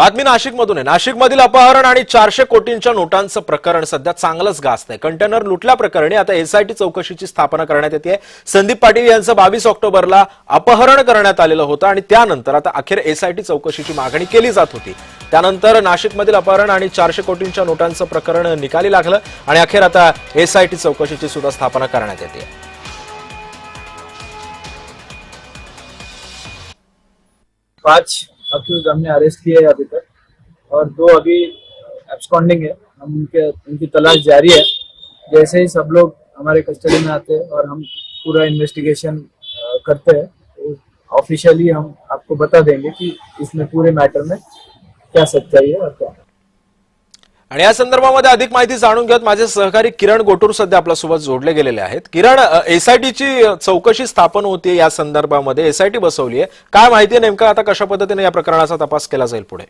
बातमी नाशिकमधून आहे। नाशिकमधील अपहरण आणि 400 कोटींच्या नोटांचं प्रकरण सध्या चांगलंच गाजतंय। कंटेनर लुटल्याप्रकरणी आता एसआयटी चौकशीची स्थापना करण्यात येते। संदीप पाटील यांचं 22 ऑक्टोबरला अपहरण करण्यात आलेलं होतं आणि त्यानंतर आता अखेर एसआयटी चौकशीची मागणी केली जात होती। त्यानंतर नाशिकमधील अपहरण आणि 400 कोटींच्या नोटांचं प्रकरण निकाली लागलं आणि अखेर आता एसआयटी चौकशीची सुद्धा स्थापना करण्यात येते। 5 अक्यूज हमने अरेस्ट किए हैं अभी तक और 2 अभी एब्सकॉन्डिंग है। हम उनकी तलाश जारी है। जैसे ही सब लोग हमारे कस्टडी में आते हैं और हम पूरा इन्वेस्टिगेशन करते हैं तो ऑफिशियली हम आपको बता देंगे कि इसमें पूरे मैटर में क्या सच्चाई है और क्या। आणि या संदर्भामध्ये अधिक माहिती जाणून घेत माझे सहकारी किरण गोटूर सध्या आपल्यासोबत जोडले गेलेले आहेत। किरण, एसआयटीची चौकशी स्थापन होती, या संदर्भामध्ये एसआयटी बसवली आहे, काय माहिती आहे नेमकं आता कशा पद्धतीने या प्रकरणाचा तपास केला जाईल पुढे?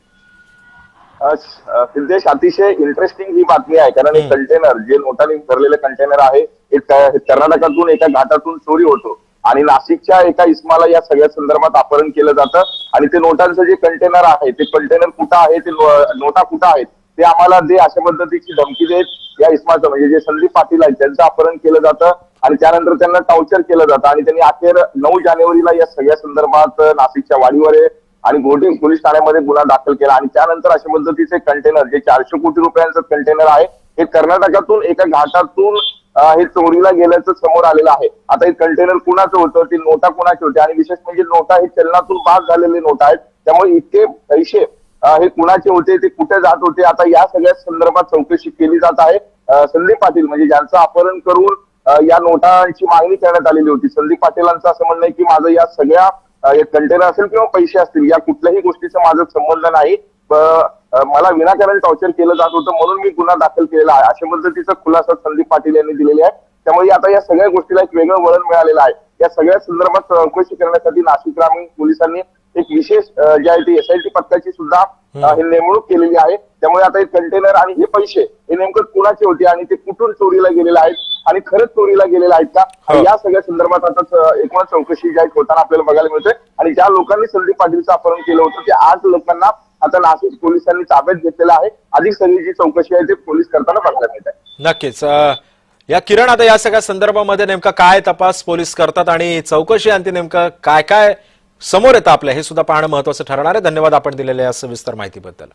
सिद्धेश, अतिशय इंटरेस्टिंग ही बातमी आहे, कारण एक कंटेनर जे नोटांनी भरलेले कंटेनर आहे कर्नाटकातून एका घाटातून चोरी होतो आणि नाशिकच्या एका इस्माला या सगळ्या संदर्भात अपहरण केलं जातं आणि ते नोटांचं जे कंटेनर आहे ते कंटेनर कुठं आहे, ते नोटा कुठं आहेत ते आम्हाला दे अशा पद्धतीची धमकी देत या इस्माचं म्हणजे जे संदीप पाटील आहेत त्यांचं अपहरण केलं जातं आणि त्यानंतर त्यांना टॉर्चर केलं जातं आणि त्यांनी अखेर 9 जानेवारीला या सगळ्या संदर्भात नाशिकच्या वाडीवर आणि घोटे पोलीस ठाण्यामध्ये गुन्हा दाखल केला आणि त्यानंतर अशा पद्धतीचे कंटेनर जे 400 कोटी रुपयांचं कंटेनर आहे हे कर्नाटकातून एका घाटातून हे चोरीला गेल्याचं समोर आलेलं आहे। आता हे कंटेनर कुणाचं होतं, ते नोटा कुणाचे होते आणि विशेष म्हणजे नोटा हे चलनातून बाद झालेले नोटा आहेत, त्यामुळे इतके पैसे हे कुणाचे होते, ते कुठे जात होते, आता या सगळ्या संदर्भात चौकशी केली जात आहे। संदीप पाटील म्हणजे ज्यांचं अपहरण करून या नोटांची मागणी करण्यात आलेली होती, संदीप पाटीलांचं असं म्हणणं आहे की माझं या सगळ्या कंटेनर असेल किंवा पैसे असतील या कुठल्याही गोष्टीचा माझा संबंध नाही, मला विनाकारण टॉर्चर केलं जात होतं म्हणून मी गुन्हा दाखल केलेला आहे अशा पद्धतीचा खुलासा संदीप पाटील यांनी दिलेला आहे। त्यामुळे आता या सगळ्या गोष्टीला एक वेगळं वळण मिळालेलं आहे। या सगळ्या संदर्भात चौकशी करण्यासाठी नाशिक ग्रामीण पोलिसांनी एक विशेष जे आहे ती एसआयटी पथकाची सुद्धा हे नेमणूक केलेली आहे। त्यामुळे आता हे कंटेनर आणि हे पैसे हे नेमकं कुणाचे होते आणि ते कुठून चोरीला गेलेले आहेत आणि खरंच चोरीला गेलेले आहेत का, या सगळ्या संदर्भात आता एकूण चौकशी जी आहे होताना आपल्याला बघायला मिळते आणि ज्या लोकांनी संदीप पाटीलचं अपहरण केलं होतं ते 8 लोकांना आता नाशिक पोलिसांनी ताब्यात घेतलेलं आहे। अधिक सगळी जी चौकशी आहे ते पोलीस करताना बघायला मिळत आहे। नक्कीच या किरण, आता या सगळ्या संदर्भामध्ये नेमका काय तपास पोलीस करतात आणि चौकशी अंती नेमकं काय काय समोर येतं आपल्या हे सुद्धा पाहणं महत्त्वाचं ठरणार आहे। धन्यवाद आपण दिलेल्या या सविस्तर माहितीबद्दल।